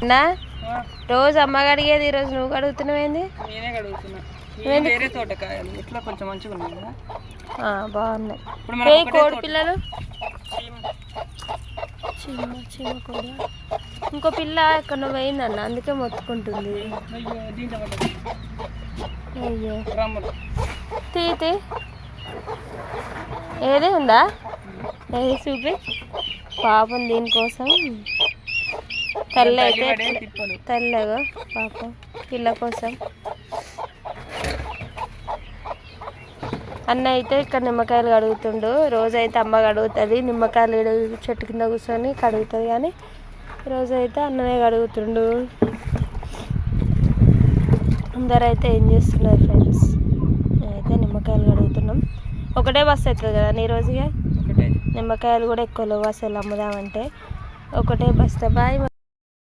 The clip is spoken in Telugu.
నా రోజు అమ్మ కడిగేది ఈరోజు నువ్వు కడుగుతున్నావేంది? నేనే కడుగుతున్నా. వేరే తోటకాయలు ఇట్లా కొంచెం మంచిగా ఉన్నాయి కదా. బాగున్నాయి. కోడి పిల్లలు చీమ కూడా ఇంకో పిల్ల ఎక్కడ పోయిందన్న, అందుకే మొత్తుకుంటుంది. అయ్యో తీతి ఏది ఉందా? ఏది చూపి పాపం దీనికోసం. తెల్ల అయితే తెల్లగా పాపం పిల్ల కోసం. అన్న అయితే ఇక్కడ నిమ్మకాయలు కడుగుతుండు. రోజైతే అమ్మ కడుగుతుంది, నిమ్మకాయలు చెట్టు కింద కూర్చొని కడుగుతుంది. కానీ రోజైతే అన్ననే కడుగుతుండు. అందరైతే ఏం చేస్తున్నారు ఫ్రెండ్స్? నేనైతే నిమ్మకాయలు కడుగుతున్నాం. ఒకటే బస్సు అవుతుంది కదా నీ రోజుగా. నిమ్మకాయలు కూడా ఎక్కువ లేవు అసలు అమ్ముదామంటే. ఒకటే బస్తా. బాయ్.